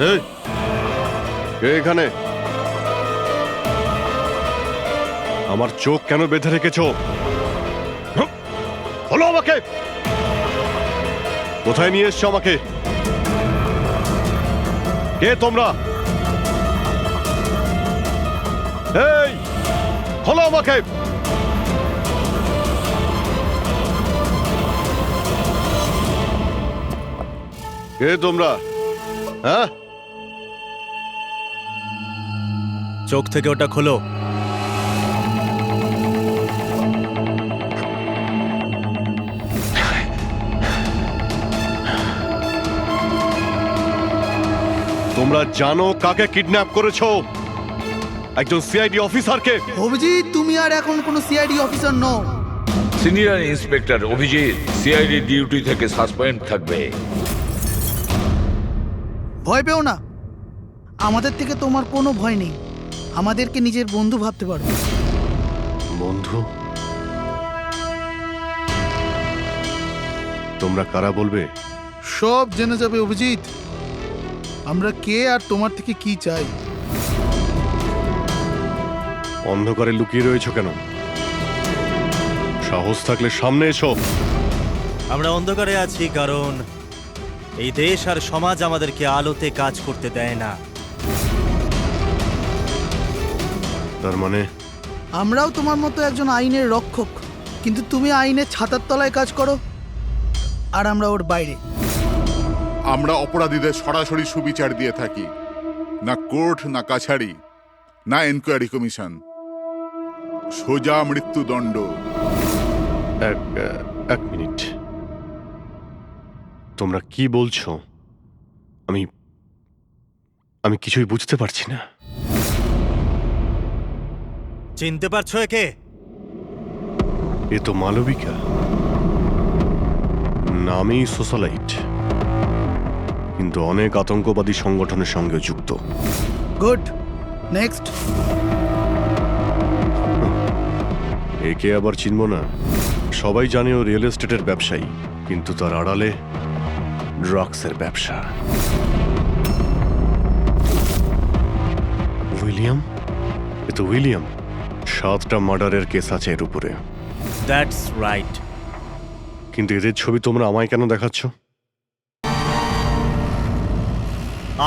এই, কে এখানে? আমার চোখ কেন বেঁধে রেখেছ? বলো আমাকে, কোথায় নিয়ে এসছো আমাকে? কে তোমরা? এই, বলো আমাকে। কে তোমরা? হ্যাঁ, চোখ থেকে ওটা খোলো। তোমরা জানো কাকে কিডন্যাপ করেছো? একজন সিআইডি অফিসারকে। অভিজিৎ, তুমি আর এখন কোনো সিআইডি অফিসার নও। Senior inspector Abhijit CID duty থেকে সাসপেন্ড থাকবে। ভয় পেও না, আমাদের থেকে তোমার কোনো ভয় নেই। আমাদেরকে নিজের বন্ধু ভাবতে পারো। বন্ধু? তোমরা কারা বলবে? সব জেনে যাবে অভিজিৎ, আমরা কে আর তোমার থেকে কি চাই। অন্ধকারে লুকিয়ে রয়েছো কেন? সাহস থাকলে সামনে এসো। আমরা অন্ধকারে আছি কারণ এই দেশ আর সমাজ আমাদেরকে আলোতে কাজ করতে দেয় না। তার মানে আমরাও তোমার মতো একজন আইনের রক্ষক, কিন্তু তুমি আইনের ছাতার তলায় কাজ করো আর আমরা ওর বাইরে। আমরা অপরাধীদের সরাসরি সুবিচার দিয়ে থাকি, না কোর্ট, না কাছারি, না এনকোয়ারি কমিশন, সোজা মৃত্যুদণ্ড। এক মিনিট, তোমরা কি বলছো? আমি কিছুই বুঝতে পারছি না। চিনতে পারছো একে? এ তো মালবিকা, নামেই সোশ্যালাইট, কিন্তু অনেক আতঙ্কবাদী সংগঠনের সঙ্গে যুক্ত। Good, next. একে আবার চিনব না? সবাই জানে ও রিয়েল এস্টেটের ব্যবসায়ী, কিন্তু তার আড়ালে ড্রাগসের ব্যবসা। উইলিয়াম? এ তো উইলিয়াম। 7টা মার্ডারের কেস আছে এর উপরে। That's right. কিন্তু এদের ছবি তোমরা আমায় কেন দেখাচ্ছ?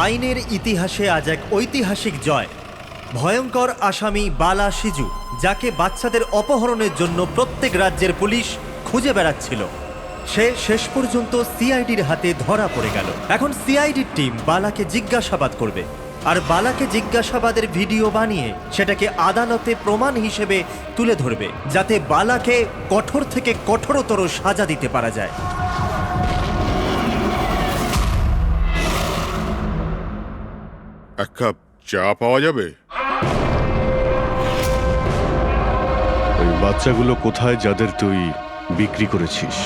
আইনের ইতিহাসে আজ এক ঐতিহাসিক জয়। ভয়ঙ্কর আসামি বালা সিজু, যাকে বাচ্চাদের অপহরণের জন্য প্রত্যেক রাজ্যের পুলিশ খুঁজে বেড়াচ্ছিল, সে শেষ পর্যন্ত সিআইডির হাতে ধরা পড়ে গেল। এখন সিআইডির টিম বালাকে জিজ্ঞাসাবাদ করবে, আর বালাকে জিজ্ঞাসাবাদের ভিডিও বানিয়ে সেটাকে আদালতে প্রমাণ হিসেবে তুলে ধরবে, যাতে বালাকে কঠোর থেকে কঠোরতর সাজা দিতে পারা যায়। এক কাপ চা পাওয়া যাবে? ওই বাচ্চাগুলো কোথায় যাদের তুই বিক্রি করেছিস?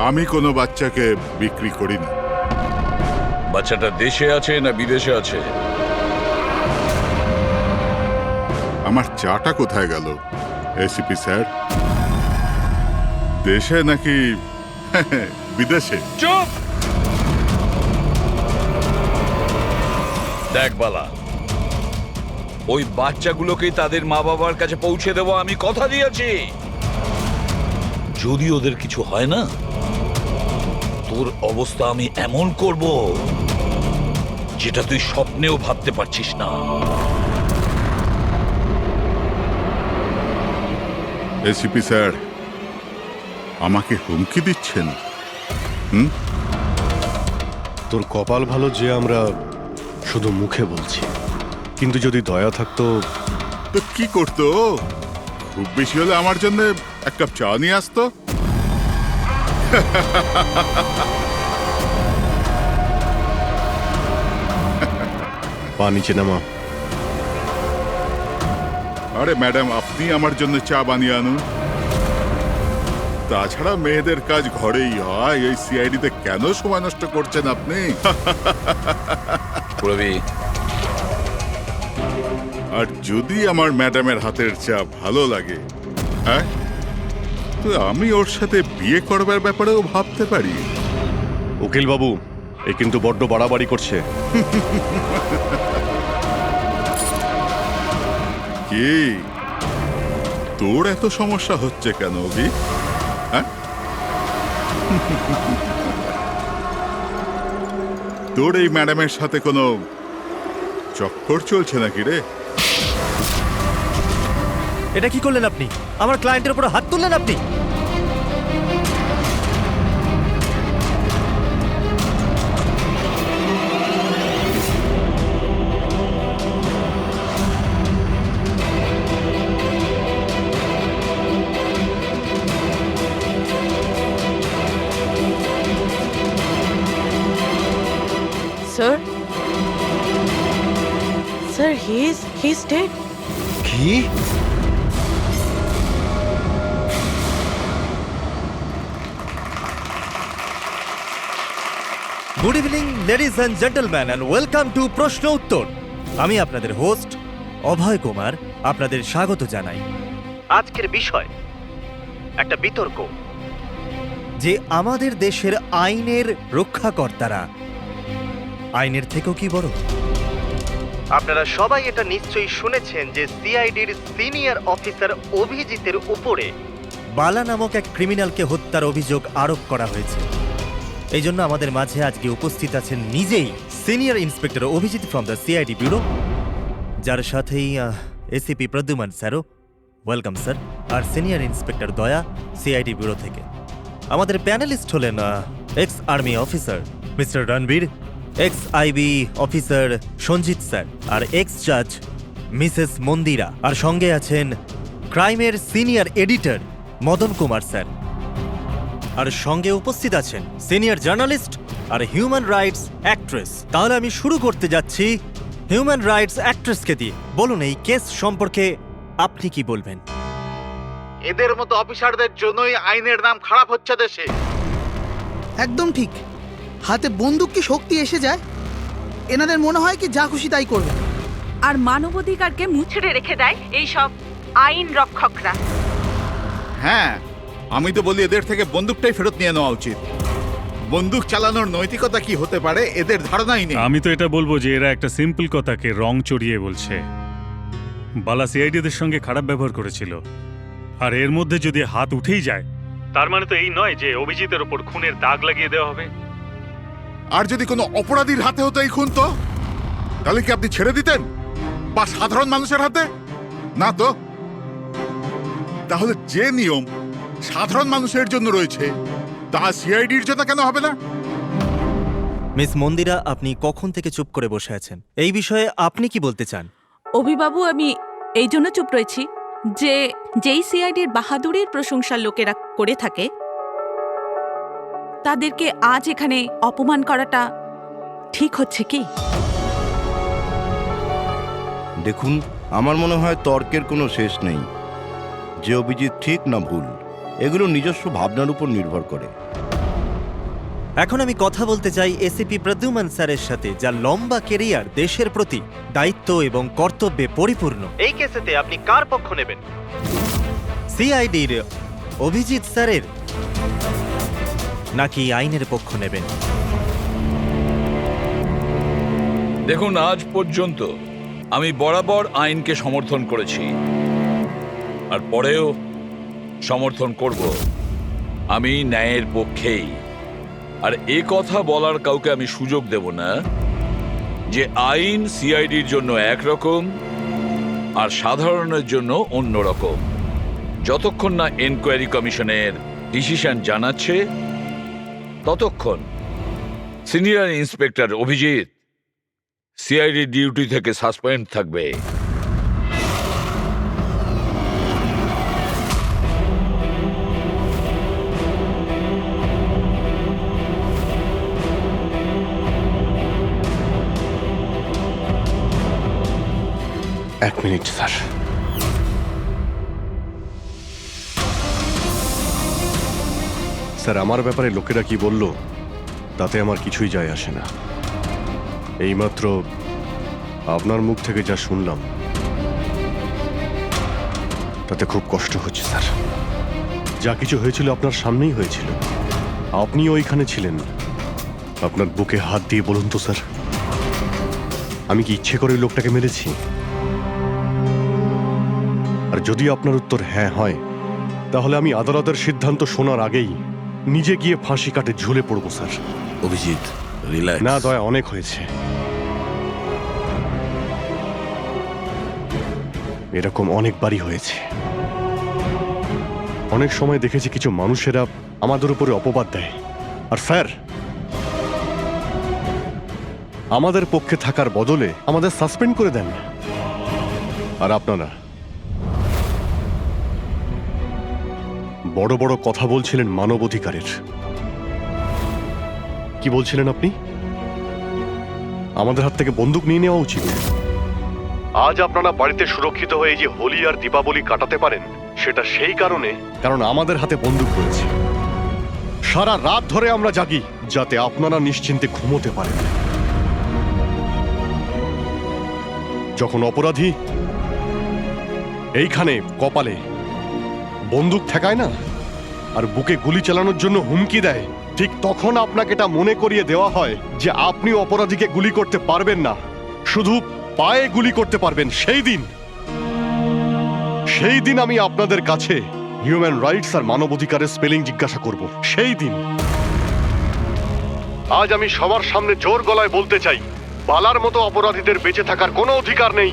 আমি কোনো বাচ্চাকে বিক্রি করিনি। বাচ্চাটা দেশে আছে না বিদেশে আছে? আমার চাটা কোথায় গেল এসিপি স্যার? দেশে নাকি বিদেশে? চুপ! দেখ বালা, ওই বাচ্চাগুলোকে তাদের মা বাবার কাছে পৌঁছে দেবো, আমি কথা দিয়েছি। যদি ওদের কিছু হয় না, তোর অবস্থা আমি এমন করব যেটা তুই স্বপ্নেও ভাবতে পারছিস না। এসিপি স্যার আমাকে হুমকি দিচ্ছেন? তোর কপাল ভালো যে আমরা শুধু মুখে বলছি, কিন্তু যদি দয়া থাকতো। তো কি করতো? খুব বেশি হলে আমার জন্য এক কাপ চা নিয়ে আসতো। পা নিচে নামা। আরে ম্যাডাম, আপনি আমার জন্য চা বানিয়ে আনুন। তাছাড়া মেয়েদের কাজ ঘরেই হয়, এই সিআইডিতে কেন সময় নষ্ট করছেন আপনি? প্রবি, আর যদি আমার ম্যাডামের হাতের চা ভালো লাগে, হ্যাঁ, তো আমি ওর সাথে বিয়ে করবার ব্যাপারেও ভাবতে পারি। উকিল বাবু, এ কিন্তু বড্ড বাড়াবাড়ি করছে। কি তোর এত সমস্যা হচ্ছে কেন অভি? হ্যাঁ? তোর এই ম্যাডামের সাথে কোনো চক্কর চলছে নাকি রে? এটা কি করলেন আপনি? আমার ক্লায়েন্টের উপর হাত তুললেন আপনি। Sir? Sir, he's dead. কি? Good evening ladies and gentleman and welcome to প্রশ্ন উত্তর। আমি আপনাদের হোস্ট অভয় কুমার আপনাদের স্বাগত জানাই। আজকের বিষয় একটা বিতর্ক যে আমাদের দেশের আইনের রক্ষাকর্তারা আইনের থেকেও কি বড়। আপনারা সবাই এটা নিশ্চয়ই শুনেছেন যে সিআইডির সিনিয়র অফিসার অভিজিতের উপরে বালা নামক এক ক্রিমিনালকে হত্যার অভিযোগ আরোপ করা হয়েছে। এই জন্য আমাদের মাঝে আজকে উপস্থিত আছেন নিজেই senior inspector Abhijit from the CID bureau, যার সাথেই এসিপি প্রদ্যুমান স্যারও, ওয়েলকাম স্যার, আর senior inspector Daya CID bureau থেকে। আমাদের প্যানেলিস্ট হলেন ex army officer Mr Ranbir, ex IB officer Sanjit sir, আর এক্স জাজ মিসেস মন্দিরা, আর সঙ্গে আছেন ক্রাইমের senior editor Madan Kumar sir, আর সঙ্গে উপস্থিত আছেন সিনিয়র জার্নালিস্ট আর হিউম্যান রাইটস অ্যাক্ট্রেস। তাহলে আমি শুরু করতে যাচ্ছি হিউম্যান রাইটস অ্যাক্ট্রেসকে দিয়ে। বলুন, এই কেস সম্পর্কে আপনি কি বলবেন? এদের মতো অফিসারদের জন্যই আইনের নাম খারাপ হচ্ছে দেশে। একদম ঠিক। হাতে বন্দুক কি শক্তি এসে যায়? এনাদের মনে হয় কি যা খুশি তাই করবে। আর মানবাধিকারকে মুচড়ে রেখে দেয় এই সব আইন রক্ষকরা। হ্যাঁ, আমি তো বলি এদের থেকে বন্দুকটাই ফেরত নিয়ে নেওয়া উচিত। বন্দুক চালানোর নৈতিকতা কি হতে পারে এদের ধারণাই নেই। আমি তো এটা বলবো যে এরা একটা সিম্পল কথাকে রং চড়িয়ে বলছে। বালা সিআইডিদের সঙ্গে খারাপ ব্যবহার করেছিল, আর এর মধ্যে যদি হাত উঠেই যায় তার মানে তো এই নয় যে অভিজিতের ওপর খুনের দাগ লাগিয়ে দেওয়া হবে। আর যদি কোনো অপরাধীর হাতে হতো এই খুন, তো তাহলে কি আপনি ছেড়ে দিতেন? বা সাধারণ মানুষের হাতে? না তো। তাহলে যে নিয়ম সাধারণ মানুষের জন্য রয়েছে তা সিআইডির জন্য কেন হবে না? মিস মন্দিরা, আপনি কখন থেকে চুপ করে বসে আছেন? এই বিষয়ে আপনি কি বলতে চান? অভিবাবু, আমি এই জন্য চুপ রয়েছি যে যেই সিআইডির বাহাদুরির প্রশংসা লোকেরা করে থাকে তাদেরকে আজ এখানে অপমান করাটা ঠিক হচ্ছে কি? দেখুন, আমার মনে হয় তর্কের কোনো শেষ নেই। যে অভিজিৎ ঠিক না ভুল, এগুলো নিজস্ব ভাবনার উপর নির্ভর করে। এখন আমি কথা বলতে চাই এসিপি প্রদ্যুমান স্যারের সাথে, যার লম্বা কেরিয়ার দেশের প্রতি দায়িত্ব এবং কর্তব্যে পরিপূর্ণ। এই কেসেতে আপনি কার পক্ষ নেবেন? সিআইডির অভিজিৎ স্যারের নাকি আইনের পক্ষ নেবেন? দেখুন, আজ পর্যন্ত আমি বরাবর আইনকে সমর্থন করেছি, আর পরেও সমর্থন করব। আমি ন্যায়ের পক্ষেই। আর এ কথা বলার কাউকে আমি সুযোগ দেব না যে আইন সিআইডির জন্য একরকম আর সাধারণের জন্য অন্যরকম। যতক্ষণ না এনকোয়ারি কমিশনের ডিসিশন জানাচ্ছে ততক্ষণ senior inspector Abhijit CID duty থেকে সাসপেন্ড থাকবে। এক মিনিট স্যার। স্যার, আমার ব্যাপারে লোকেরা কি বলল তাতে আমার কিছুই যায় আসে না। এইমাত্র আপনার মুখ থেকে যা শুনলাম তাতে খুব কষ্ট হচ্ছে স্যার। যা কিছু হয়েছিল আপনার সামনেই হয়েছিল, আপনি ওইখানে ছিলেন। আপনার বুকে হাত দিয়ে বলুন তো স্যার, আমি কি ইচ্ছে করে ওই লোকটাকে মেরেছি? আর যদি আপনার উত্তর হ্যাঁ হয়, তাহলে আমি আদালতের সিদ্ধান্ত শোনার আগেই নিজে গিয়ে ফাঁসি কাটে ঝুলে পড়বো স্যার। অভিজিৎ, রিল্যাক্স। না দয়া, অনেক হয়েছে। এরকম অনেকবারই হয়েছে। অনেক সময় দেখেছি কিছু মানুষেরা আমাদের উপরে অপবাদ দেয়, আর স্যার আমাদের পক্ষে থাকার বদলে আমাদের সাসপেন্ড করে দেন। আর আপনারা বড় বড় কথা বলছিলেন মানবাধিকারের। কি বলছিলেন আপনি? আমাদের হাত থেকে বন্দুক নিয়ে নেওয়া উচিত। আজ আপনারা বাড়িতে সুরক্ষিত হয়ে যে হোলি আর দীপাবলি কাটাতে পারেন, সেটা সেই কারণ আমাদের হাতে বন্দুক রয়েছে। সারা রাত ধরে আমরা জাগি যাতে আপনারা নিশ্চিন্তে ঘুমোতে পারেন। যখন অপরাধী এইখানে কপালে বন্দুক ঠেকায় না আর বুকে গুলি চালানোর জন্য হুমকি দেয়, ঠিক তখন আপনাকে এটা মনে করিয়ে দেওয়া হয় যে আপনি অপরাধীকে গুলি করতে পারবেন না, শুধু পায়ে গুলি করতে পারবেন। সেই দিন আমি আপনাদের কাছে হিউম্যান রাইটস আর মানবাধিকারের স্পেলিং জিজ্ঞাসা করব। সেই দিন। আজ আমি সবার সামনে জোর গলায় বলতে চাই, বালার মতো অপরাধীদের বেঁচে থাকার কোনো অধিকার নেই।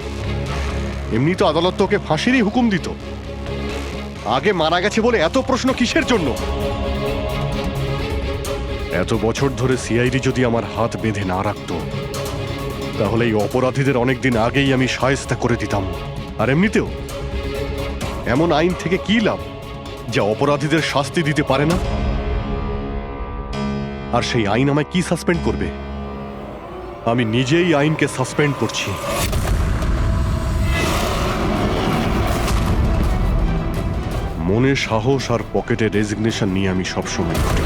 এমনি তো আদালত তোকে ফাঁসিরই হুকুম দিত। আগে মারা গেছে বলে এত প্রশ্ন কিসের জন্য? এত বছর ধরে সিআইডি যদি আমার হাত বেঁধে না রাখতো, তাহলে এই অপরাধীদের অনেকদিন আগেই আমি শায়েস্তা করে দিতাম। আর এমনিতেও এমন আইন থেকে কি লাভ যা অপরাধীদের শাস্তি দিতে পারে না? আর সেই আইন আমায় কি সাসপেন্ড করবে? আমি নিজেই আইনকে সাসপেন্ড করছি। মনে সাহস আর পকেটে রেজিগনেশন নিয়ে আমি সবসময় ঘুরি।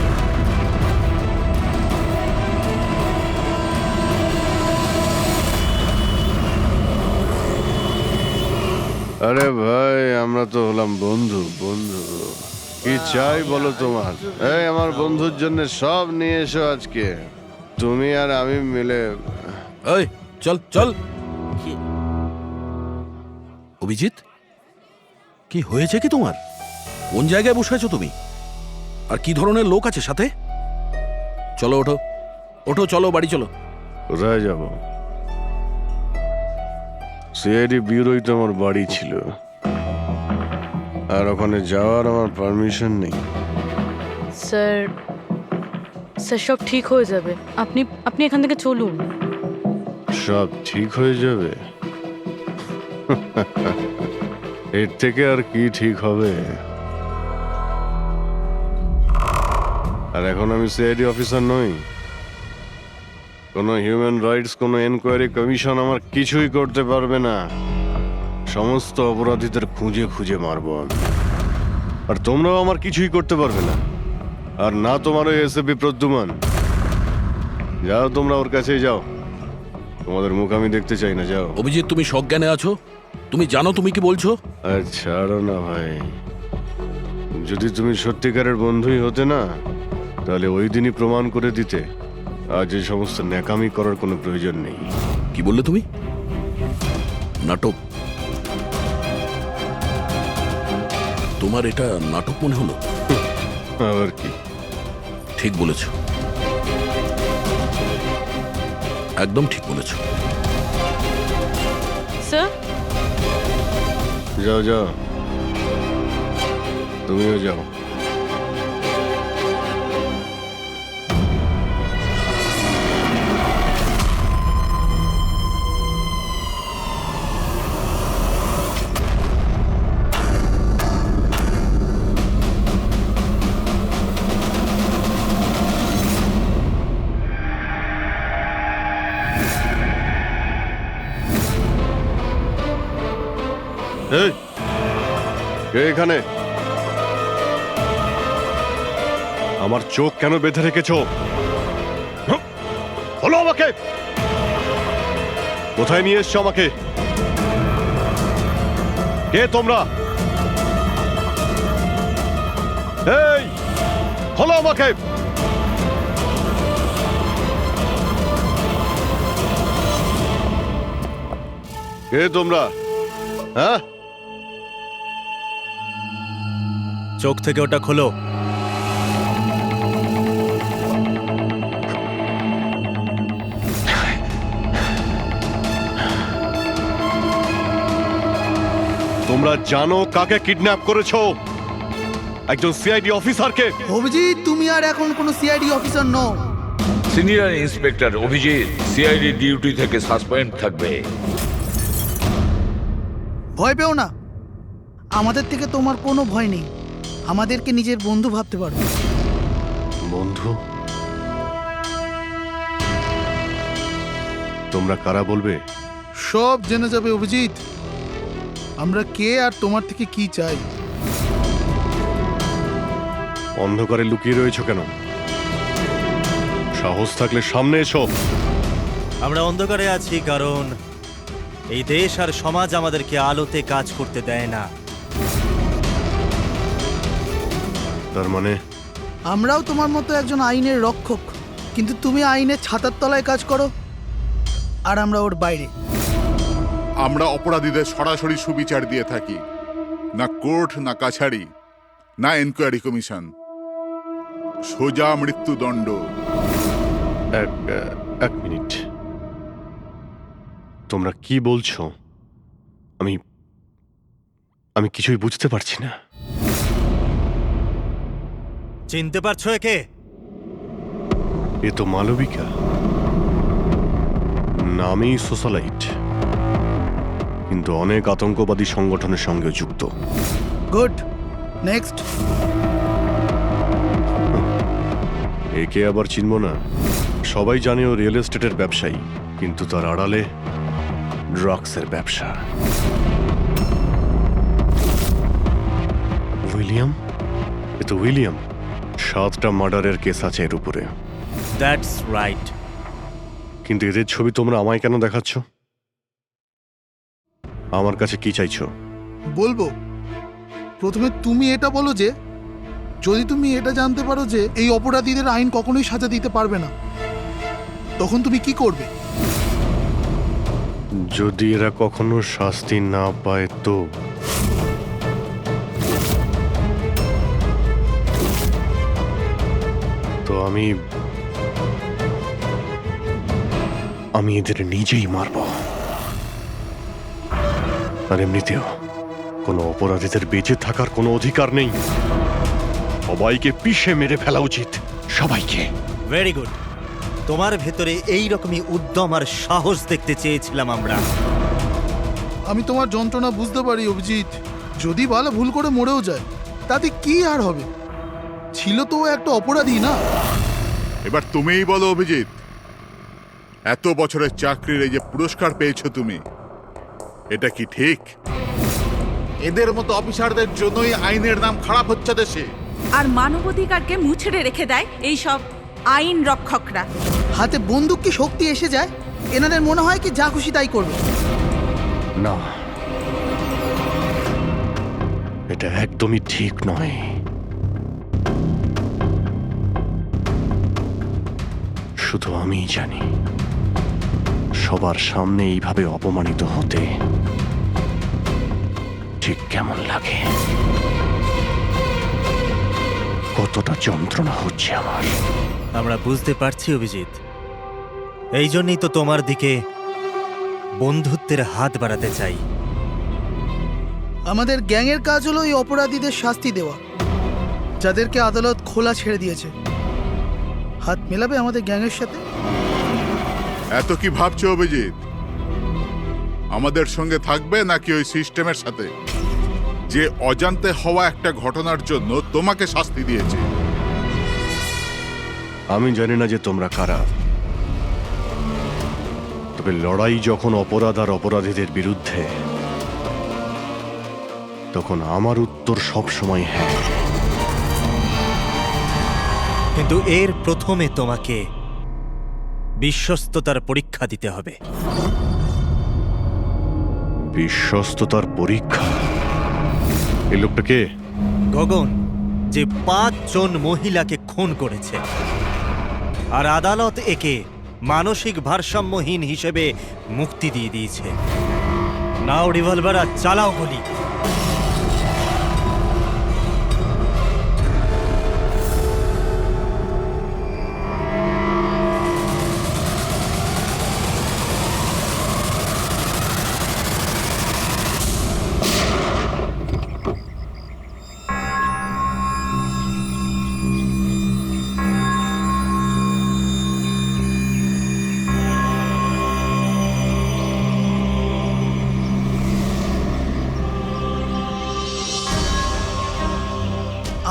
আরে ভাই, আমরা তো হলাম বন্ধু। কি চাই বলো তোমার? এই আমার বন্ধুর জন্য সব নিয়ে এসো আজকে, তুমি আর আমি মিলে। এই চল চল। অভিজিৎ, কি হয়েছে কি তোমার? কোন জায়গায় বসে আছো তুমি? আর কি ধরনের লোক আছে সাথে? চলো ওঠো ওঠো, চলো বাড়ি চলো। কোথায় যাব? সিআইডি ব্যুরোই তো আমার বাড়ি ছিল, আর ওখানে যাওয়ার আমার পারমিশন নেই। স্যার, সব ঠিক হয়ে যাবে। আপনি এখান থেকে চলুন। সব ঠিক হয়ে যাবে? এর থেকে আর কি ঠিক হবে? আর এখন আমি সিআইডি অফিসার নই। কোনো হিউম্যান রাইটস, কোনো এনকোয়ারি কমিশন আমার কিছুই করতে পারবে না। সমস্ত অপরাধীদের খুঁজে খুঁজে মারবো আমি। আর তোমরাও আমার কিছুই করতে পারবে না। আর না তোমার ওই এসএপি প্রদ্যুমান। যাও, তোমরা ওর কাছেই যাও। তোমাদের মুখ আমি দেখতে চাই না, যাও। অভিজিৎ, তুমি সজ্ঞানে আছো? তুমি জানো তুমি কি বলছো? ছাড়ো না ভাই। যদি তুমি সত্যিকারের বন্ধুই হতে না, তাহলে ওই দিনই প্রমাণ করে দিতে আজ এই সমস্ত ন্যাকামি করার কোনো প্রয়োজন নেই। কি বললে তুমি? নাটক? তোমার এটা নাটক মনে হলো? আবার কি? ঠিক বলেছ, একদম ঠিক বলেছ। স্যার, যাও যাও, তুমিও যাও। এই, কে এখানে? আমার চোখ কেন বেঁধে রেখেছ? বলো আমাকে, কোথায় নিয়ে এসছো আমাকে? কে তোমরা? এই, বলো আমাকে। কে তোমরা? হ্যাঁ, চোখ থেকে ওটা খোলো। তোমরা জানো কাকে কিডন্যাপ করেছো? একজন সিআইডি অফিসারকে। অভিজিৎ, তুমি আর এখন কোনো সিআইডি অফিসার নও। Senior inspector Abhijit CID duty থেকে সাসপেন্ড থাকবে। ভয় পেও না, আমাদের থেকে তোমার কোনো ভয় নেই। আমাদেরকে নিজের বন্ধু ভাবতে পারো। বন্ধু? তোমরা কারা বলবে? সব জেনে যাবে অভিজিৎ, আমরা কে আর তোমার থেকে কি চাই। অন্ধকারে লুকিয়ে রয়েছো কেন? সাহস থাকলে সামনে এসো। আমরা অন্ধকারে আছি কারণ এই দেশ আর সমাজ আমাদেরকে আলোতে কাজ করতে দেয় না। তার মানে আমরাও তোমার মতো একজন আইনের রক্ষক, কিন্তু তুমি আইনের ছাতার তলায় কাজ করো আর আমরা ওর বাইরে। আমরা অপরাধীদের সরাসরি সুবিচার দিয়ে থাকি, না কোর্ট, না কাছারি, না এনকোয়ারি কমিশন, সোজা মৃত্যুদণ্ড। এক মিনিট, তোমরা কি বলছো? আমি কিছুই বুঝতে পারছি না। চিনতে পারছো একে? এ তো মালবিকা, নামেই সোশ্যালাইট, কিন্তু অনেক আতঙ্কবাদী সংগঠনের সঙ্গে যুক্ত। Good, next. একে আবার চিনব না? সবাই জানে ও রিয়েল এস্টেটের ব্যবসায়ী, কিন্তু তার আড়ালে ড্রাগসের ব্যবসা। উইলিয়াম? এ তো উইলিয়াম। 7টা মার্ডারের কেস আছে এর উপরে। That's right. কিন্তু এদের ছবি তোমরা আমায় কেন দেখাচ্ছ? আমার কাছে কি চাইছো? বলবো, প্রথমে তুমি এটা বলো যে যদি তুমি এটা জানতে পারো যে এই অপরাধীদের আইন কখনোই সাজা দিতে পারবে না, তখন তুমি কি করবে? যদি এরা কখনো শাস্তি না পায় তো? তো আমি এদের নিজেই মারব। আর এমনিতেও কোনো অপরাধীদের বেঁচে থাকার কোনো অধিকার নেই। সবাইকে পিষে মেরে ফেলা উচিত, সবাইকে। Very good. তোমার ভেতরে এই রকমই উদ্যম আর সাহস দেখতে চেয়েছিলাম আমরা। আমি তোমার যন্ত্রণা বুঝতে পারি অভিজিৎ। যদি বালা ভুল করে মরেও যায় তাতে কি আর হবে? ছিল তো ও একটা অপরাধী, না? এবার তুমিই বলো অভিজিৎ, এত বছরের চাকরির এই যে পুরস্কার পেয়েছো তুমি, এটা কি ঠিক? এদের মতো অফিসারদের জন্যই আইনের নাম খারাপ হচ্ছে দেশে। আর মানবাধিকারকে মুছড়ে রেখে দেয় এই সব আইন রক্ষকরা। হাতে বন্দুক কি শক্তি এসে যায়? এনাদের মনে হয় কি যা খুশি তাই করবে। না, এটা একদমই ঠিক নয়। শুধু আমিই জানি সবার সামনে এইভাবে অপমানিত হতে ঠিক কেমন লাগে, কতটা যন্ত্রণা হচ্ছে আমার। আমরা বুঝতে পারছি অভিজিৎ, এই জন্যই তো তোমার দিকে বন্ধুত্বের হাত বাড়াতে চাই। আমাদের গ্যাংয়ের কাজ হলো এই অপরাধীদের শাস্তি দেওয়া, যাদেরকে আদালত খোলা ছেড়ে দিয়েছে। হাত মেলাবে আমাদের গ্যাংয়ের সাথে? এত কি ভাবছো অভিজিৎ? আমাদের সঙ্গে থাকবে নাকি ওই সিস্টেমের সাথে, যে অজান্তে হওয়া একটা ঘটনার জন্য তোমাকে শাস্তি দিয়েছে? আমি জানি না যে তোমরা কারা, তবে লড়াই যখন অপরাধ আর অপরাধীদের বিরুদ্ধে, তখন আমার উত্তর সবসময় হ্যাঁ। কিন্তু এর প্রথমে তোমাকে বিশ্বস্ততার পরীক্ষা দিতে হবে। বিশ্বস্ততার পরীক্ষা? এই লোকটা কে? গগন, যে 5 জন মহিলাকে খুন করেছে, আর আদালত একে মানসিক ভারসাম্যহীন হিসেবে মুক্তি দিয়ে দিয়েছে। নাও রিভলভার আর চালাও গুলি।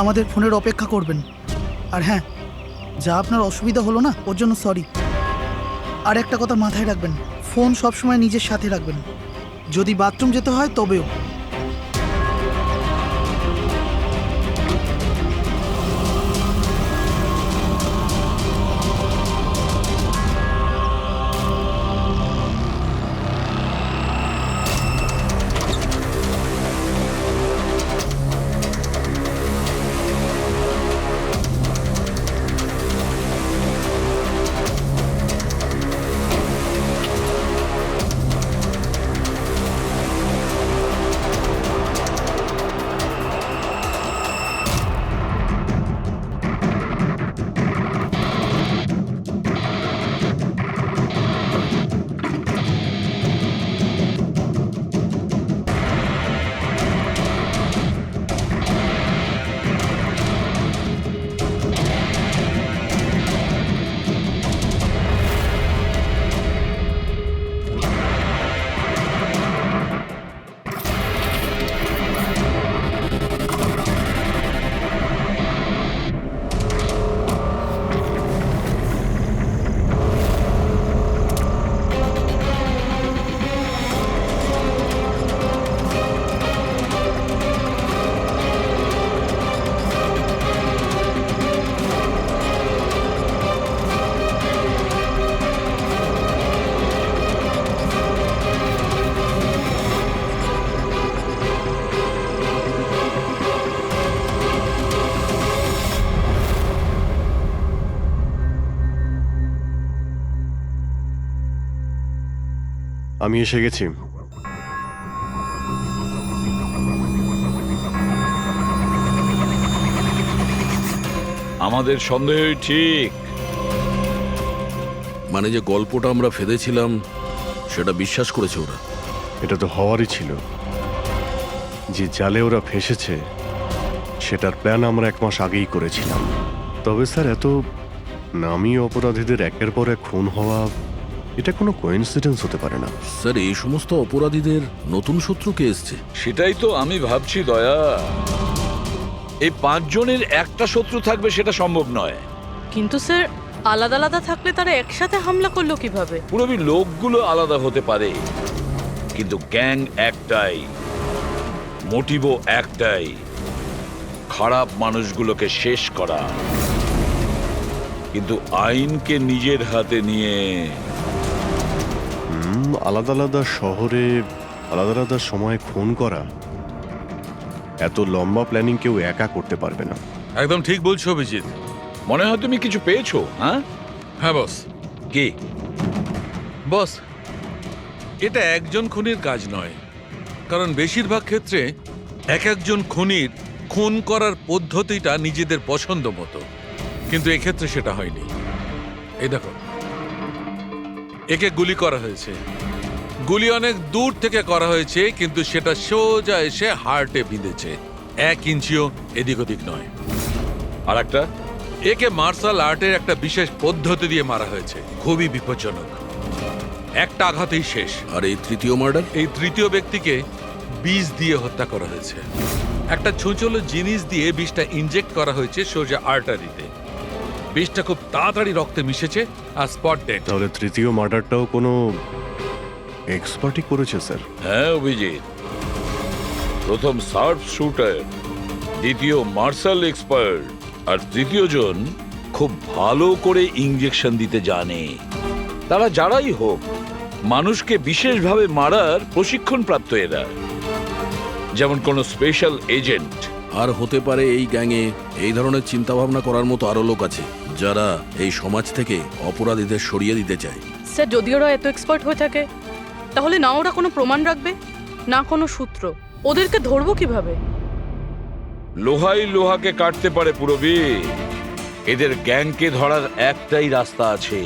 আমাদের ফোনের অপেক্ষা করবেন। আর হ্যাঁ, যা আপনার অসুবিধা হলো না ওর জন্য সরি। আর একটা কথা মাথায় রাখবেন, ফোন সবসময় নিজের সাথে রাখবেন, যদি বাথরুম যেতে হয় তবেও। আমি এসে গেছি। আমাদের সন্দেহই ঠিক। মানে যে গল্পটা আমরা ফেদেছিলাম সেটা বিশ্বাস করেছে ওরা। এটা তো হওয়ারই ছিল। যে জালে ওরা ফেসেছে সেটার প্ল্যান আমরা 1 মাস আগেই করেছিলাম। তবে স্যার, এত নামী অপরাধীদের একের পর এক খুন হওয়া, এটা কোনো কোইন্সিডেন্স হতে পারে না। স্যার, এই সমস্ত অপরাধীদের নতুন শত্রু কে এসছে? সেটাই তো আমি ভাবছি দয়া। এই 5 জনের একটা শত্রু থাকবে সেটা সম্ভব নয়। কিন্তু স্যার, আলাদা আলাদা থাকলে তারা একসাথে হামলা করলো কিভাবে? পুরোপুরি লোকগুলো আলাদা হতে পারে, কিন্তু গ্যাং একটাই, মোটিভও একটাই, খারাপ মানুষগুলোকে শেষ করা। কিন্তু আইনকে নিজের হাতে নিয়ে আলাদা আলাদা শহরে আলাদা আলাদা সময় খুন করা, এত লম্বা প্ল্যানিং কেউ একা করতে পারবে না। একদম ঠিক বলছো অভিজিৎ। মনে হয় তুমি কিছু পেয়েছো। হ্যাঁ হ্যাঁ বস। কি বস, এটা একজন খুনির কাজ নয়, কারণ বেশিরভাগ ক্ষেত্রে এক একজন খুনির খুন করার পদ্ধতিটা নিজেদের পছন্দ মতো, কিন্তু এক্ষেত্রে সেটা হয়নি। এই দেখো, একে গুলি করা হয়েছে, গুলি অনেক দূর থেকে করা হয়েছে, কিন্তু সেটা সোজা এসে হার্টে বিঁধেছে, 1 ইঞ্চিও এদিক ওদিক নয়। আর একটা, একে মার্শাল আর্টের একটা বিশেষ পদ্ধতি দিয়ে মারা হয়েছে, খুবই বিপজ্জনক, একটা আঘাতেই শেষ। আর এই তৃতীয় মার্ডার, এই তৃতীয় ব্যক্তিকে বিষ দিয়ে হত্যা করা হয়েছে। একটা ছোঁচলো জিনিস দিয়ে বিষটা ইনজেক্ট করা হয়েছে সোজা আর্টারিতে। বিষটা খুব তাড়াতাড়ি রক্তে মিশেছে আর স্পট ডেড। তাহলে তৃতীয় মার্ডারটাও কোনো এক্সপার্টই করেছে স্যার? হ্যাঁ অভিজিৎ, প্রথম শার্প শুটার, দ্বিতীয় মার্শাল এক্সপার্ট, আর তৃতীয় জন খুব ভালো করে ইনজেকশন দিতে জানে। তারা যারাই হোক, মানুষকে বিশেষভাবে মারার প্রশিক্ষণ প্রাপ্ত এরা, যেমন কোন স্পেশাল এজেন্ট। আর হতে পারে এই গ্যাংয়ে এই ধরনের চিন্তা ভাবনা করার মতো আরো লোক আছে, যারা এই সমাজ থেকে অপরাধীদের সরিয়ে দিতে চায়। স্যার, যদি ওরা এত এক্সপার্ট হয়ে থাকে, তাহলে না ওরা কোনো প্রমাণ রাখবে? না কোনো সূত্র। ওদেরকে ধরবো কিভাবে? লোহাই লোহাকে কাটতে পারে পুরবী। এদের গ্যাংকে ধরার একটাই রাস্তা আছে,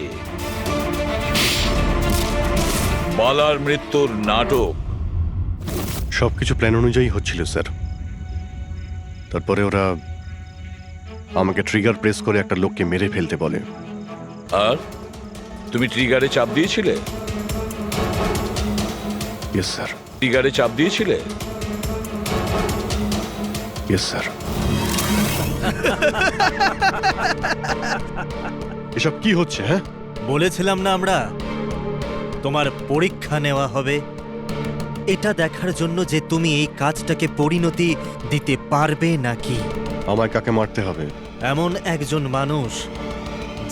বালার মৃত্যুর নাটক। সবকিছু প্ল্যান অনুযায়ী হচ্ছিল স্যার। তারপরে ওরা আমাকে ট্রিগার প্রেস করে একটা লোককে মেরে ফেলতে বলে। আর তুমি ট্রিগারে চাপ দিয়েছিলে? Yes sir. ট্রিগারে চাপ দিয়েছিলে? Yes sir. এসব কি হচ্ছে? হ্যাঁ, বলেছিলাম না আমরা তোমার পরীক্ষা নেওয়া হবে, এটা দেখার জন্য যে তুমি এই কাজটাকে পরিণতি দিতে পারবে নাকি। আমায় কাকে মারতে হবে? এমন একজন মানুষ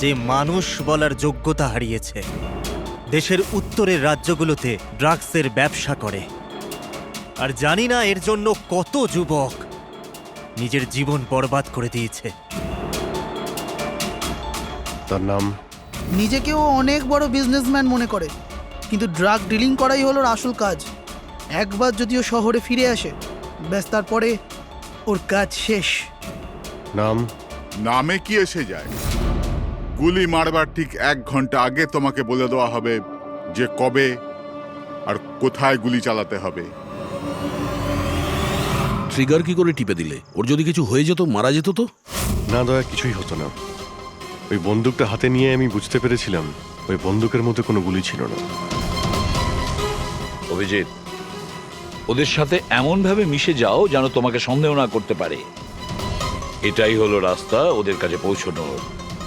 যে মানুষ বলার যোগ্যতা হারিয়েছে, দেশের উত্তরের রাজ্যগুলোতে ড্রাগসের ব্যবসা করে, আর জানি না এর জন্য কত যুবক নিজের জীবন বরবাদ করে দিয়েছে। তার নাম? নিজেকেও অনেক বড় বিজনেসম্যান মনে করে, কিন্তু ড্রাগ ডিলিং করাই হলো ওর আসল কাজ। একবার যদি ও শহরে ফিরে আসে, ব্যাস তারপরে ওর কাজ শেষ। নাম? নামে কি এসে যায়? গুলি মারবার ঠিক 1 ঘন্টা আগে তোমাকে বলে দেওয়া হবে যে কবে আর কোথায় গুলি চালাতে হবে। ট্রিগার কি করে টিপে দিলে? ওর যদি কিছু হয়ে যেত, মারা যেত তো? না দয়া, কিছুই হতো না। ওই বন্দুকটা হাতে নিয়ে আমি বুঝতে পেরেছিলাম ওই বন্দুকের মধ্যে কোনো গুলি ছিল না। অভিজিৎ, ওদের সাথে এমন ভাবে মিশে যাও যেন তোমাকে সন্দেহ না করতে পারে। এটাই হলো রাস্তা ওদের কাছে পৌঁছানোর।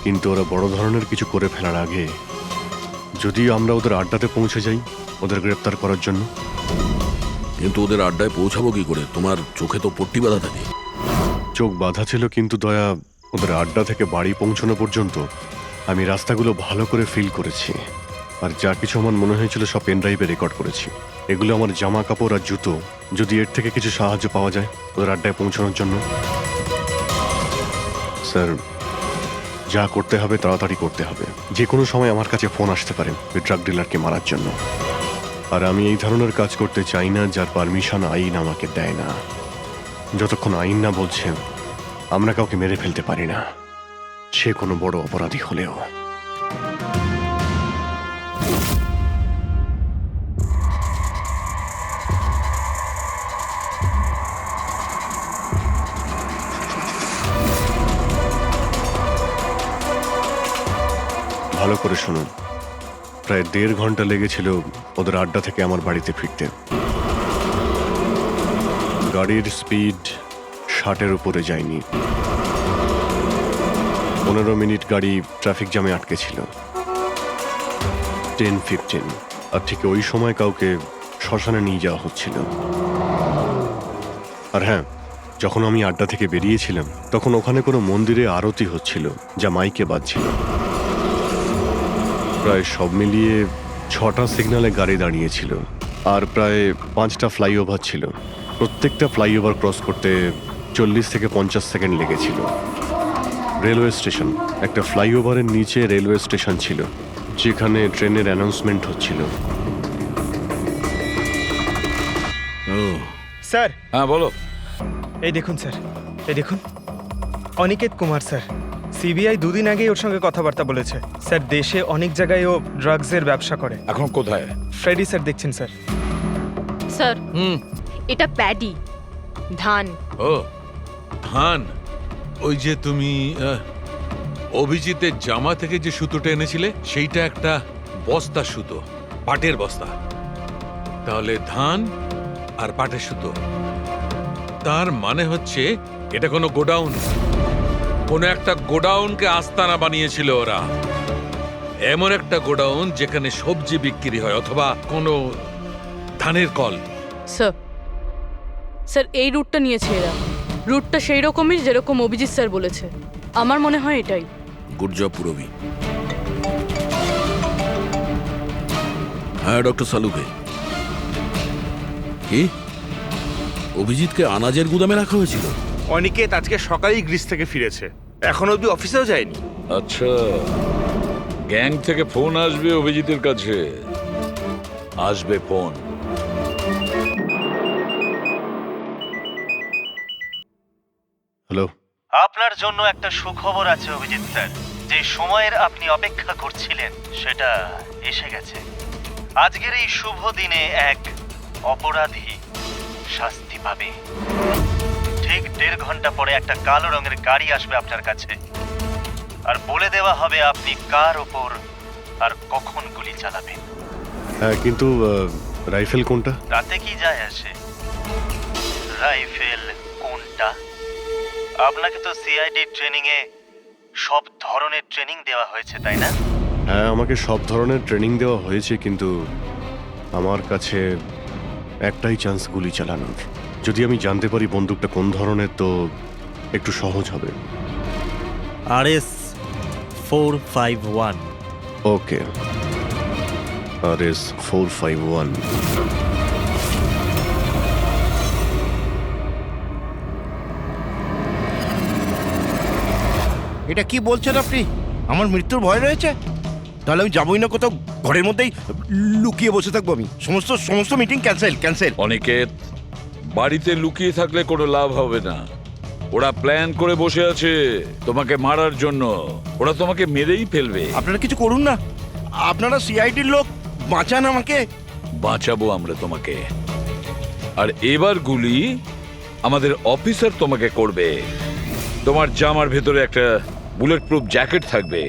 কিন্তু ওরা বড় ধরনের কিছু করে ফেলার আগে যদি আমরা ওদের আড্ডাতে পৌঁছে যাই ওদের গ্রেপ্তার করার জন্য। কিন্তু ওদের আড্ডায় পৌঁছাবো কি করে? তোমার চোখে তো পট্টি বাঁধা থাকে। চোখ বাঁধা ছিল, কিন্তু দয়া, ওদের আড্ডা থেকে বাড়ি পৌঁছানো পর্যন্ত আমি রাস্তাগুলো ভালো করে ফিল করেছি। আর যা কিছু আমার মনে হয়েছিল সব পেন ড্রাইভে রেকর্ড করেছি। এগুলো আমার জামা কাপড় আর জুতো। যদি এর থেকে কিছু সাহায্য পাওয়া যায় ওদের আড্ডায় পৌঁছানোর জন্য। স্যার, যা করতে হবে তাড়াতাড়ি করতে হবে। যে কোনো সময় আমার কাছে ফোন আসতে পারে ওই ড্রাগ ডিলারকে মারার জন্য। আর আমি এই ধরনের কাজ করতে চাই না যার পারমিশন আইন আমাকে দেয় না। যতক্ষণ আইন না বলছে আমরা কাউকে মেরে ফেলতে পারি না, সে কোনো বড় অপরাধী হলেও। ভালো করে শুনুন, প্রায় 1.5 ঘন্টা লেগেছিল ওদের আড্ডা থেকে আমার বাড়িতে ফিরতে। গাড়ির স্পিড 60-এর উপরে যায়নি। 15 মিনিট গাড়ি ট্রাফিক জ্যামে আটকে ছিল। 10-15, আর ঠিক ওই সময় কাউকে শ্মশানে নিয়ে যাওয়া হচ্ছিল। আর হ্যাঁ, যখন আমি আড্ডা থেকে বেরিয়েছিলাম তখন ওখানে কোনো মন্দিরে আরতি হচ্ছিল যা মাইকে বাজছিল। প্রায় সব মিলিয়ে 6টা সিগন্যালে গাড়ি দাঁড়িয়েছিল, আর প্রায় 5টা ফ্লাইওভার ছিল। প্রত্যেকটা ফ্লাইওভার ক্রস করতে 40 থেকে 50 সেকেন্ড লেগেছিল। রেলওয়ে স্টেশন, একটা ফ্লাইওভারের নিচে রেলওয়ে স্টেশন ছিল যেখানে ট্রেনের অ্যানাউন্সমেন্ট হচ্ছিল। স্যার। হ্যাঁ বলো। এই দেখুন স্যার, এই দেখুন, অনিকেত কুমার স্যার। সিবিআই 2 দিন আগেই ওর সঙ্গে কথাবার্তা বলেছে। স্যার, দেশে অনেক জায়গায় ও ড্রাগসের ব্যবসা করে। এখন কোথায়? ফ্রেডি স্যার দেখছেন স্যার। স্যার, এটা প্যাডি, ধান। ও ধান। ওই যে তুমি অভিজিতের জামা থেকে যে সুতোটা এনেছিলে সেইটা একটা বস্তা সুতো, পাটের বস্তা। তাহলে ধান আর পাটের সুতো, তার মানে হচ্ছে এটা কোনো গোডাউন, কোনো একটা গোডাউনকে আস্তানা বানিয়েছিল ওরা। এমন একটা গোডাউন যেখানে সবজি বিক্রি হয়, অথবা কোনো ধানের কল। স্যার, স্যার এই রুটটা নিয়েছে এরা। রুটটা সেই রকমই যেরকম অভিজিৎ স্যার বলেছে। আমার মনে হয় এটাই। Good job Purabi. হ্যাঁ ডক্টর সালুকে। কি অভিজিৎকে আনাজের গুদামে রাখা হয়েছিল? অনিকেত আজকে সকালেই গ্রিস থেকে ফিরেছে, এখন অব্দি অফিসেও যায়নি। আচ্ছা, গ্যাং থেকে ফোন আসবে অভিজিতের কাছে। আসবে ফোন। হ্যালো। আপনার জন্য একটা সুখবর আছে অভিজিৎ স্যার। যে সময়ের আপনি অপেক্ষা করছিলেন সেটা এসে গেছে। আজকের এই শুভ দিনে এক অপরাধী শাস্তি পাবে। ঠিক 1.5 ঘন্টা পরে একটা কালো রঙের গাড়ি আসবে আপনার কাছে, আর বলে দেওয়া হবে আপনি কার ওপর আর কখন গুলি চালাবেন। হ্যাঁ, কিন্তু রাইফেল কোনটা? তাতে কি যায় আসে রাইফেল কোনটা? আপনাকে তো সিআইডি ট্রেনিং এ সব ধরনের ট্রেনিং দেওয়া হয়েছে, তাই না? হ্যাঁ, আমাকে সব ধরনের ট্রেনিং দেওয়া হয়েছে, কিন্তু আমার কাছে একটাই চান্স গুলি চালানোর। যদি আমি জানতে পারি বন্দুকটা কোন ধরনের, তো একটু সহজ হবে। RS 451। ওকে, RS 451। এটা কি বলছেন আপনি? আমার মৃত্যুর ভয় রয়েছে? তাহলে আমি যাবই না কোথাও, ঘরের মধ্যেই লুকিয়ে বসে থাকবো। আমি সমস্ত মিটিং ক্যান্সেল। অনিকেত, বাড়িতে লুকিয়ে থাকলে কোনো লাভ হবে না। ওরা প্ল্যান করে বসে আছে তোমাকে মারার জন্য। ওরা তোমাকে মেরেই ফেলবে। আপনারা কিছু করুন না, আপনারা সিআইডির লোক, বাঁচান আমাকে। বাঁচাবো আমরা তোমাকে। আর এবার গুলি আমাদের অফিসার তোমাকে করবে। তোমার জামার ভেতরে একটা বুলেট প্রুফ জ্যাকেট থাকবে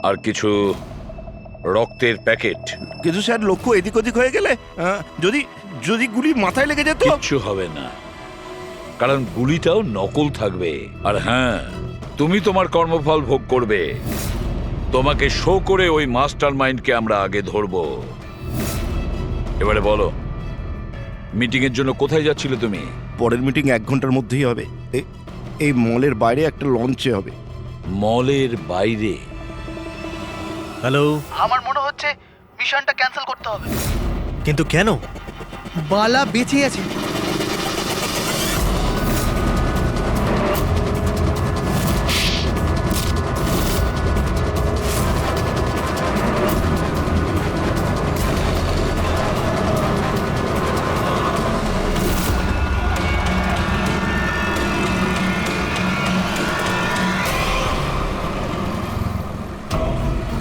আর কিছু রক্তের প্যাকেট। কিন্তু স্যার, লক্ষ্য এদিক ওদিক হয়ে গেলে যদি গুলি মাথায় লেগে যেত? কিচ্ছু হবে না, কারণ গুলিটাও নকল থাকবে। আর হ্যাঁ, তুমি তোমার কর্মফল ভোগ করবে। তোমাকে শো করে ওই মাস্টার মাইন্ডকে আমরা আগে ধরবো। এবারে বলো, মিটিং এর জন্য কোথায় যাচ্ছিলে তুমি? পরের মিটিং 1 ঘন্টার মধ্যেই হবে। এই মলের বাইরে একটা লঞ্চে হবে। মলের বাইরে? হ্যালো, আমার মনে হচ্ছে মিশনটা ক্যান্সেল করতে হবে। কিন্তু কেন? বালা বেঁচে আছে।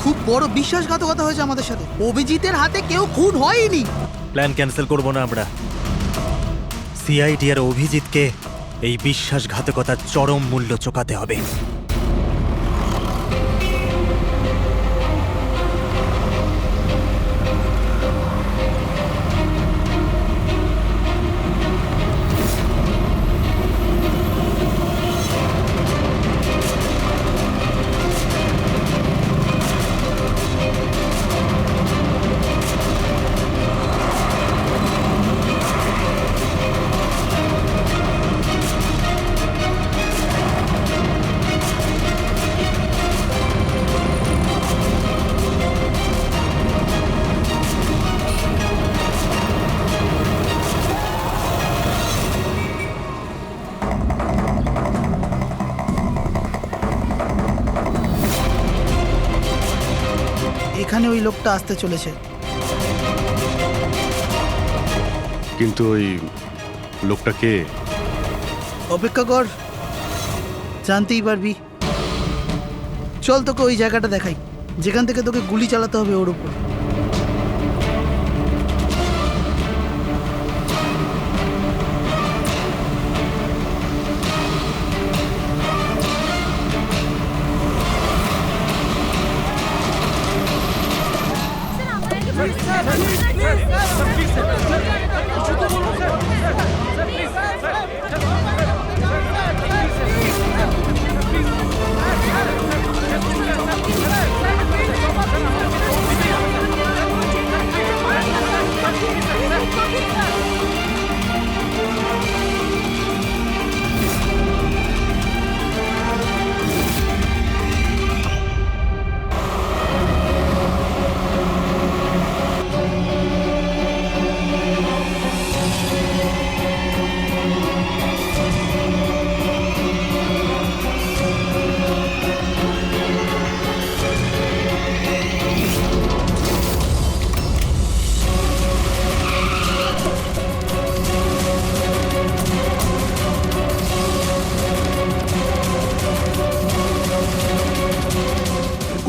খুব বড় বিশ্বাসঘাতকতা হয়েছে আমাদের সাথে। অভিজিতের হাতে কেউ খুন হয়নি। প্ল্যান ক্যান্সেল করব না আমরা। সিআইডি আর অভিজিৎকে এই বিশ্বাসঘাতকতার চরম মূল্য চোকাতে হবে। এখানে ওই লোকটা আসতে চলেছে। কিন্তু ওই লোকটা কে? অপেক্ষা কর, জানতেই পারবি। চল তোকে ওই জায়গাটা দেখাই, যেখান থেকে তোকে গুলি চালাতে হবে ওর উপর।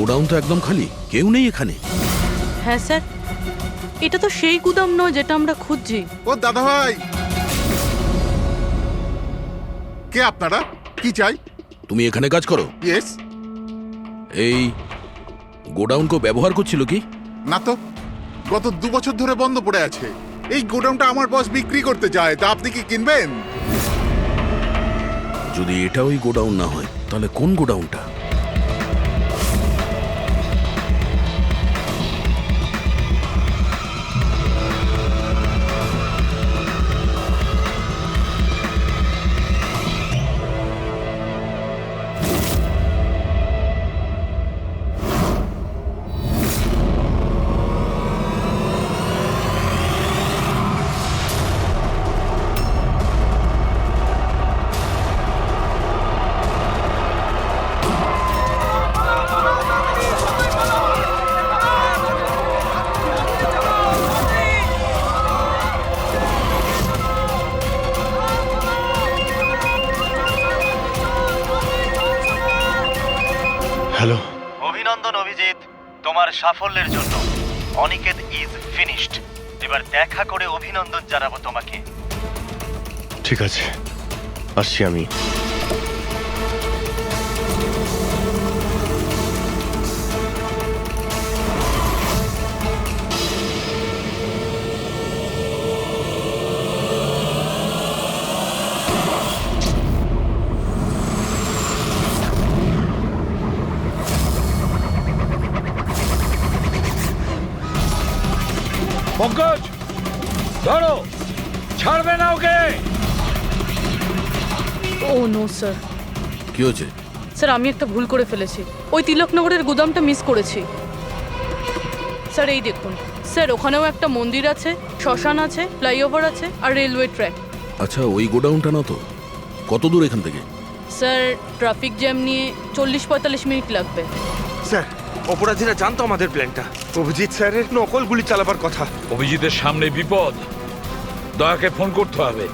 গোডাউন তো একদম খালি, কেউ নেই এখানে। হ্যাঁ স্যার, এটা তো সেই গুদাম নয় যেটা আমরা খুঁজছি। ও দাদা ভাই, কে আপনারা? কি চাই? তুমি এখানে কাজ করো? ইয়েস। এই গোডাউন কেউ ব্যবহার করছিল কি? না তো, গত 2 বছর ধরে বন্ধ পড়ে আছে। এই গোডাউনটা আমার বস বিক্রি করতে চায়, তা আপনি কি কিনবেন? যদি এটা ওই গোডাউন না হয় তাহলে কোন গোডাউনটা? হ্যালো। অভিনন্দন অভিজিৎ, তোমার সাফল্যের জন্য। Aniket is finished. এবার দেখা করে অভিনন্দন জানাবো তোমাকে। ঠিক আছে, আসছি আমি। পঙ্কজ, ধরো, ছাড়বে না ওকে। ও নো স্যার। কি হয়েছে? স্যার আমি একটা ভুল করে ফেলেছি, ওই তিলকনগরের গুদামটা মিস করেছি। স্যার এই দেখুন স্যার, ওখানেও একটা মন্দির আছে, শ্মশান আছে, ফ্লাইওভার আছে আর রেলওয়ে ট্র্যাক। আচ্ছা, ওই গোডাউনটা না তো? কত দূর এখান থেকে? স্যার ট্রাফিক জ্যাম নিয়ে 40-45 মিনিট লাগবে। স্যার, অপরাধীরা জানতো আমাদের প্ল্যানটা। অভিজিৎ স্যারের নকল গুলি চালাবার কথা। অভিজিতের সামনে বিপদ, দয়াকে ফোন করতে হবে।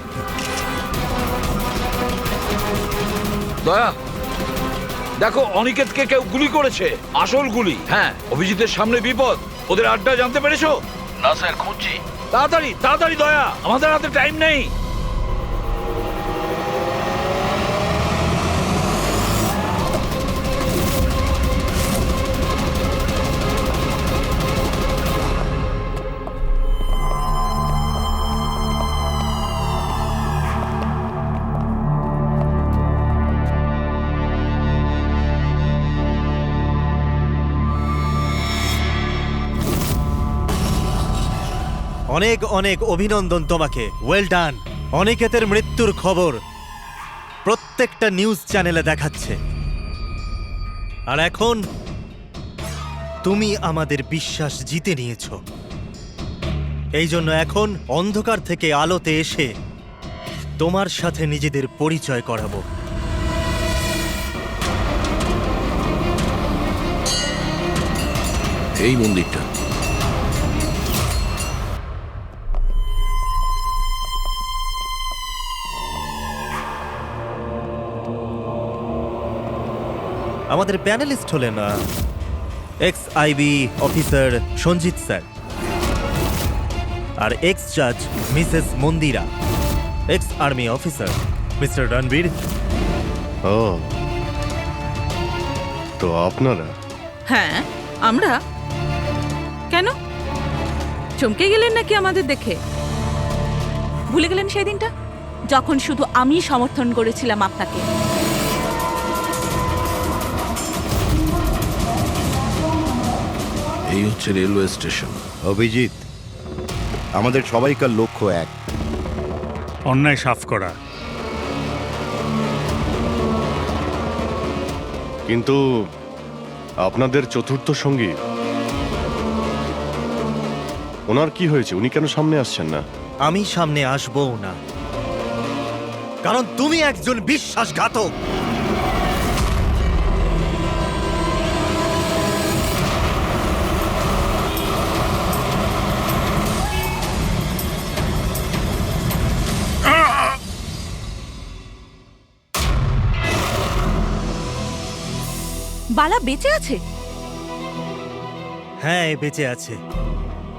দয়া, দেখো অনিকেতকে কেউ গুলি করেছে, আসল গুলি। হ্যাঁ, অভিজিতের সামনে বিপদ। ওদের আড্ডা জানতে পেরেছো? না স্যার, খুঁজছি। তাড়াতাড়ি তাড়াতাড়ি দয়া, আমাদের হাতে টাইম নেই। অনেক অনেক অভিনন্দন তোমাকে। Well done. অনিকেতের মৃত্যুর খবর প্রত্যেকটা নিউজ চ্যানেলে দেখাচ্ছে, আর এখন তুমি আমাদের বিশ্বাস জিতে নিয়েছো। এই জন্য এখন অন্ধকার থেকে আলোতে এসে তোমার সাথে নিজেদের পরিচয় করাবো। এই মন্দিরটা। আমাদের প্যানেলিস্ট হলেন ex IB officer Sanjit sir, আর এক্স জাজ Mrs Mandira, ex army officer Mr Ranbir. ও, তো আপনারা? হ্যাঁ, আমরা। কেন চমকে গেলেন নাকি আমাদের দেখে? ভুলে গেলেন সেই দিনটা যখন শুধু আমি সমর্থন করেছিলাম আপনাকে? এই হচ্ছে রেলওয়ে স্টেশন। অভিজিৎ, আমাদের সবাইকার লক্ষ্য এক, অন্যায় সাফ করা। কিন্তু আপনাদের চতুর্থ সঙ্গী, ওনার কি হয়েছে? উনি কেন সামনে আসছেন না? আমি সামনে আসবো না, কারণ তুমি একজন বিশ্বাসঘাতক। বালা বেঁচে আছে? হ্যাঁ, এ বেঁচে আছে,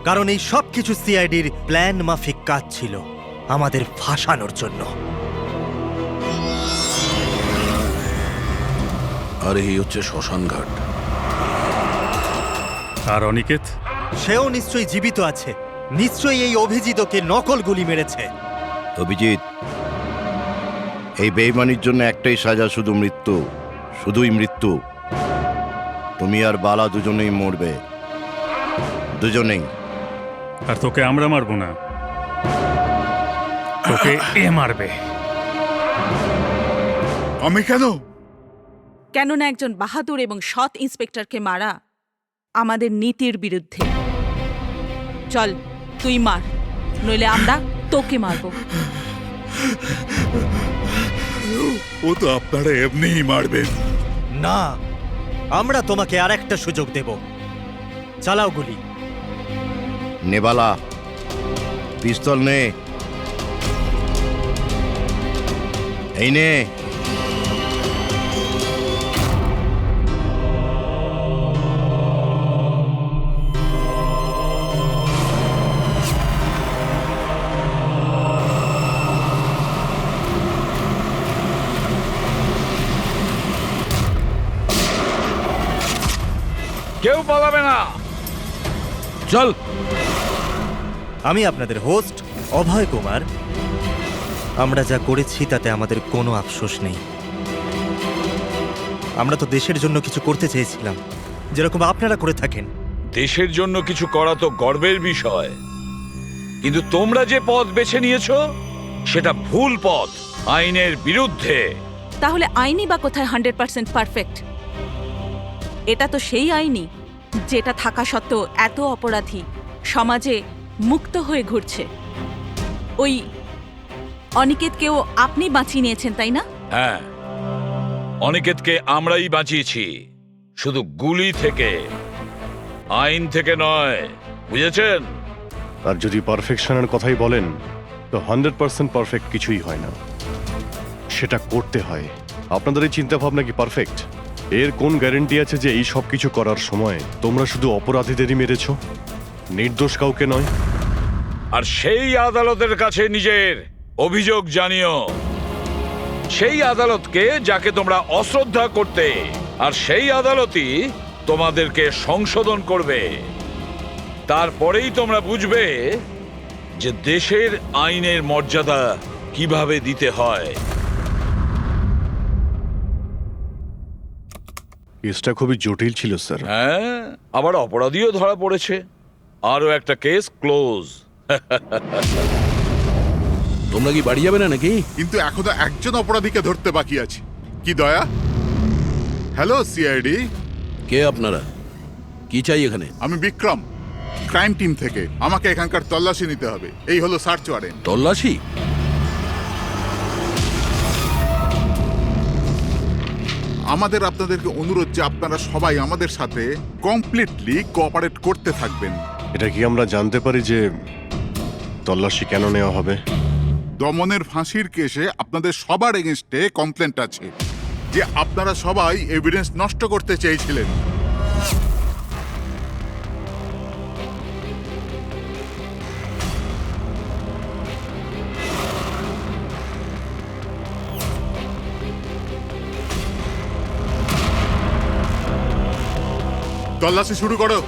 কারণ এই সব কিছু সিআইডির প্ল্যান মাফিক কাজ ছিল আমাদের ফাঁসানোর জন্য। আর এই হচ্ছে শ্মশান ঘাট। আর অনিকেত? সেও নিশ্চয়ই জীবিত আছে, নিশ্চয়ই এই অভিজিৎকে নকল গুলি মেরেছে। অভিজিৎ, এই বেইমানির জন্য একটাই সাজা, শুধু মৃত্যু, শুধুই মৃত্যু। তুমি আর বালা দুজনেই মরবে, দুজনেই। আর তোকে আমরা মারবো না, তোকে এ মারবে। আমি কেন? কেননা একজন বাহাদুর এবং সৎ ইন্সপেক্টরকে মারা আমাদের নীতির বিরুদ্ধে। চল, তুই মার, নইলে আমরা তোকে মারবো। ও তো আপনারা এমনিই মারবেন। না, আমরা তোমাকে আর একটা সুযোগ দেব। চালাও গুলি। নেবালা, পিস্তল নে। এই নে। কেউ পালাবে না, চল। আমি আপনাদের হোস্ট অভয় কুমার। আমরা যা করেছি তাতে আমাদের কোনো আফসোস নেই। আমরা তো দেশের জন্য কিছু করতে চেয়েছিলাম, যেরকম আপনারা করে থাকেন। দেশের জন্য কিছু করা তো গর্বের বিষয়, কিন্তু তোমরা যে পথ বেছে নিয়েছো সেটা ভুল পথ, আইনের বিরুদ্ধে। তাহলে আইনই বা কোথায় 100% পারফেক্ট? এটা তো সেই আইনই যেটা থাকা সত্ত্বেও এত অপরাধী সমাজে মুক্ত হয়ে ঘুরছে। ওই অনিকেতকেও আপনি বাঁচিয়ে নিয়েছেন, তাই না? হ্যাঁ, অনিকেতকে আমরাই বাঁচিয়েছি, শুধু গুলি থেকে, আইন থেকে নয়, বুঝেছেন? আর যদি পারফেকশনের কথাই বলেন, তো 100% পারফেক্ট কিছুই হয় না, সেটা করতে হয়। আপনাদের এই চিন্তা ভাবনা কি পারফেক্ট? এর কোন গ্যারেন্টি আছে যে এই সব কিছু করার সময় তোমরা শুধু অপরাধীদেরই মেরেছ, নির্দোষ কাউকে নয়? আর সেই আদালতের কাছে নিজের অভিযোগ জানিও, সেই আদালতকে যাকে তোমরা অশ্রদ্ধা করতে, আর সেই আদালতই তোমাদেরকে সংশোধন করবে। তারপরেই তোমরা বুঝবে যে দেশের আইনের মর্যাদা কিভাবে দিতে হয়। কেসটা খুবই জটিল ছিল স্যার। হ্যাঁ, আবার অপরাধীও ধরা পড়েছে, আরো একটা কেস ক্লোজ। তোমরা কি বাড়ি যাবে না নাকি? কিন্তু এখনো একজন অপরাধীকে ধরতে বাকি আছে। কি দয়া? Hello CID. কে আপনারা? কি চাই এখানে? আমি বিক্রম, ক্রাইম টিম থেকে। আমাকে এখানকার তল্লাশি নিতে হবে। এই হলো সার্চ ওয়ারেন্ট। তল্লাশি? আমাদের আপনাদেরকে অনুরোধ যে আপনারা সবাই আমাদের সাথে কমপ্লিটলি কোঅপারেট করতে থাকবেন। এটা কি আমরা জানতে পারি যে তল্লাশি কেন নেওয়া হবে? দমনের ফাঁসির কেসে আপনাদের সবার এগেনস্টে কমপ্লেন্ট আছে যে আপনারা সবাই এভিডেন্স নষ্ট করতে চেয়েছিলেন। তল্লাশি শুরু করো।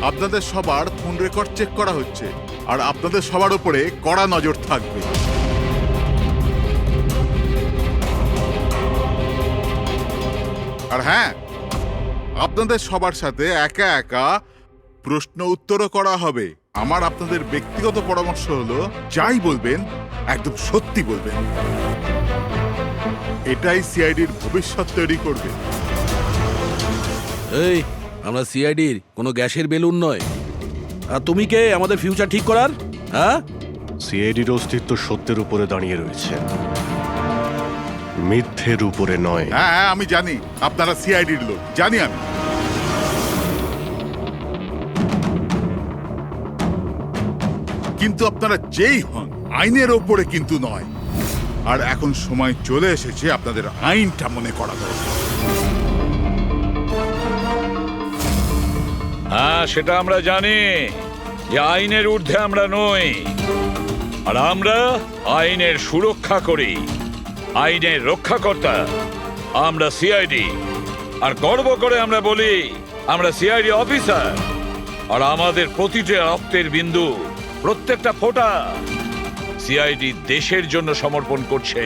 আপনাদের সবার ফোন রেকর্ড চেক করা হচ্ছে, আর আপনাদের সবার উপরে কড়া নজর থাকবে। আর হ্যাঁ, আপনাদের সবার সাথে একা একা প্রশ্ন উত্তরও করা হবে। আমার আপনাদের ব্যক্তিগত পরামর্শ হলো, যাই বলবেন একদম সত্যি বলবেন। এটাই সিআইডির ভবিষ্যৎ তৈরি করবে। এই, আমরা সিআইডির কোনো গ্যাসের বেলুন নয়। আর তুমি কে আমাদের ফিউচার ঠিক করার? হ্যাঁ, সিআইডির অস্তিত্ব সত্যের উপরে দাঁড়িয়ে রয়েছে, মিথ্যের উপরে নয়। হ্যাঁ হ্যাঁ, আমি জানি আপনারা সিআইডির লোক, জানি আমি। কিন্তু আপনারা যেই হন, আইনের ওপরে কিন্তু নয়। আর এখন সময় চলে এসেছে আপনাদের আইনটা মনে করা দরকার। হ্যাঁ, সেটা আমরা জানি যে আইনের ঊর্ধ্বে আমরা নই, আর আমরা আইনের সুরক্ষা করি, আইনের রক্ষাকর্তা। আমরা সিআইডি, আর গর্ব করে আমরা বলি আমরা সিআইডি অফিসার। আর আমাদের প্রতিটা রক্তের বিন্দু, প্রত্যেকটা ফোঁটা সিআইডি দেশের জন্য সমর্পণ করছে।